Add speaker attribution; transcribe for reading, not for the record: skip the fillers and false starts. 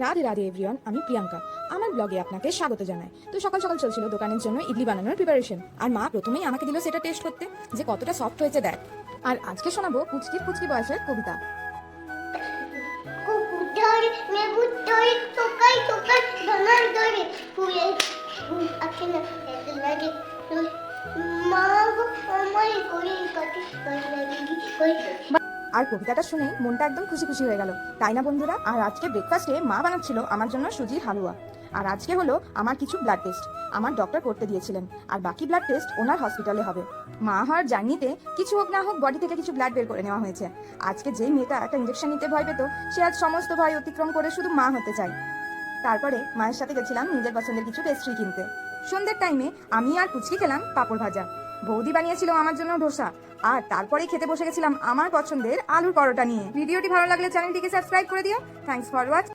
Speaker 1: Radhe Radhe everyone, আমি প্রিয়াঙ্কা। আমার ব্লগে আপনাকে স্বাগত জানাই। তো সকাল সকাল চলছিল দোকানের জন্য ইডলি বানানোর প্রিপারেশন, আর মা প্রথমেই আমাকে দিল সেটা টেস্ট করতে যে কতটা সফট হয়েছে দেখ। আর আজকে শোনাবো পুচকির পুচকি বয়সের কবিতা।
Speaker 2: কুকুর লেবুর দই টোকাই টোকাই ধনার দরে ফুলে ফুল আছে না এত লাগে মা গো আমায় করি কত লাগে কই।
Speaker 1: আর কবিতাটা শুনে মনটা একদম খুশি খুশি হয়ে গেল, তাই না বন্ধুরা? আর আজকে ব্রেকফাস্টে মা বানাচ্ছিল আমার জন্য সুজির হালুয়া। আর আজকে হলো আমার কিছু ব্লাড টেস্ট, আমার ডক্টর করতে দিয়েছিলেন, আর বাকি ব্লাড টেস্ট ওনার হসপিটালে হবে। মা হওয়ার জার্নিতে কিছু হোক না হোক বডি থেকে কিছু ব্লাড বের করে নেওয়া হয়েছে। আজকে যেই মেয়েটা একটা ইঞ্জেকশন নিতে ভয় পেত, সে আজ সমস্ত ভয় অতিক্রম করে শুধু মা হতে চায়। তারপরে মায়ের সাথে গেছিলাম নিজের পছন্দের কিছু পেস্ট্রি কিনতে। সন্ধ্যের টাইমে আমি আর পুচকি খেলাম পাঁপড় ভাজা। বৌদি বানিয়েছিল আমার জন্য ডোসা। আর তারপরেই খেতে বসে গেছিলাম আমার পছন্দের আলুর পরোটা নিয়ে। ভিডিওটি ভালো লাগলে চ্যানেলটিকে সাবস্ক্রাইব করে দিও। Thanks for watching.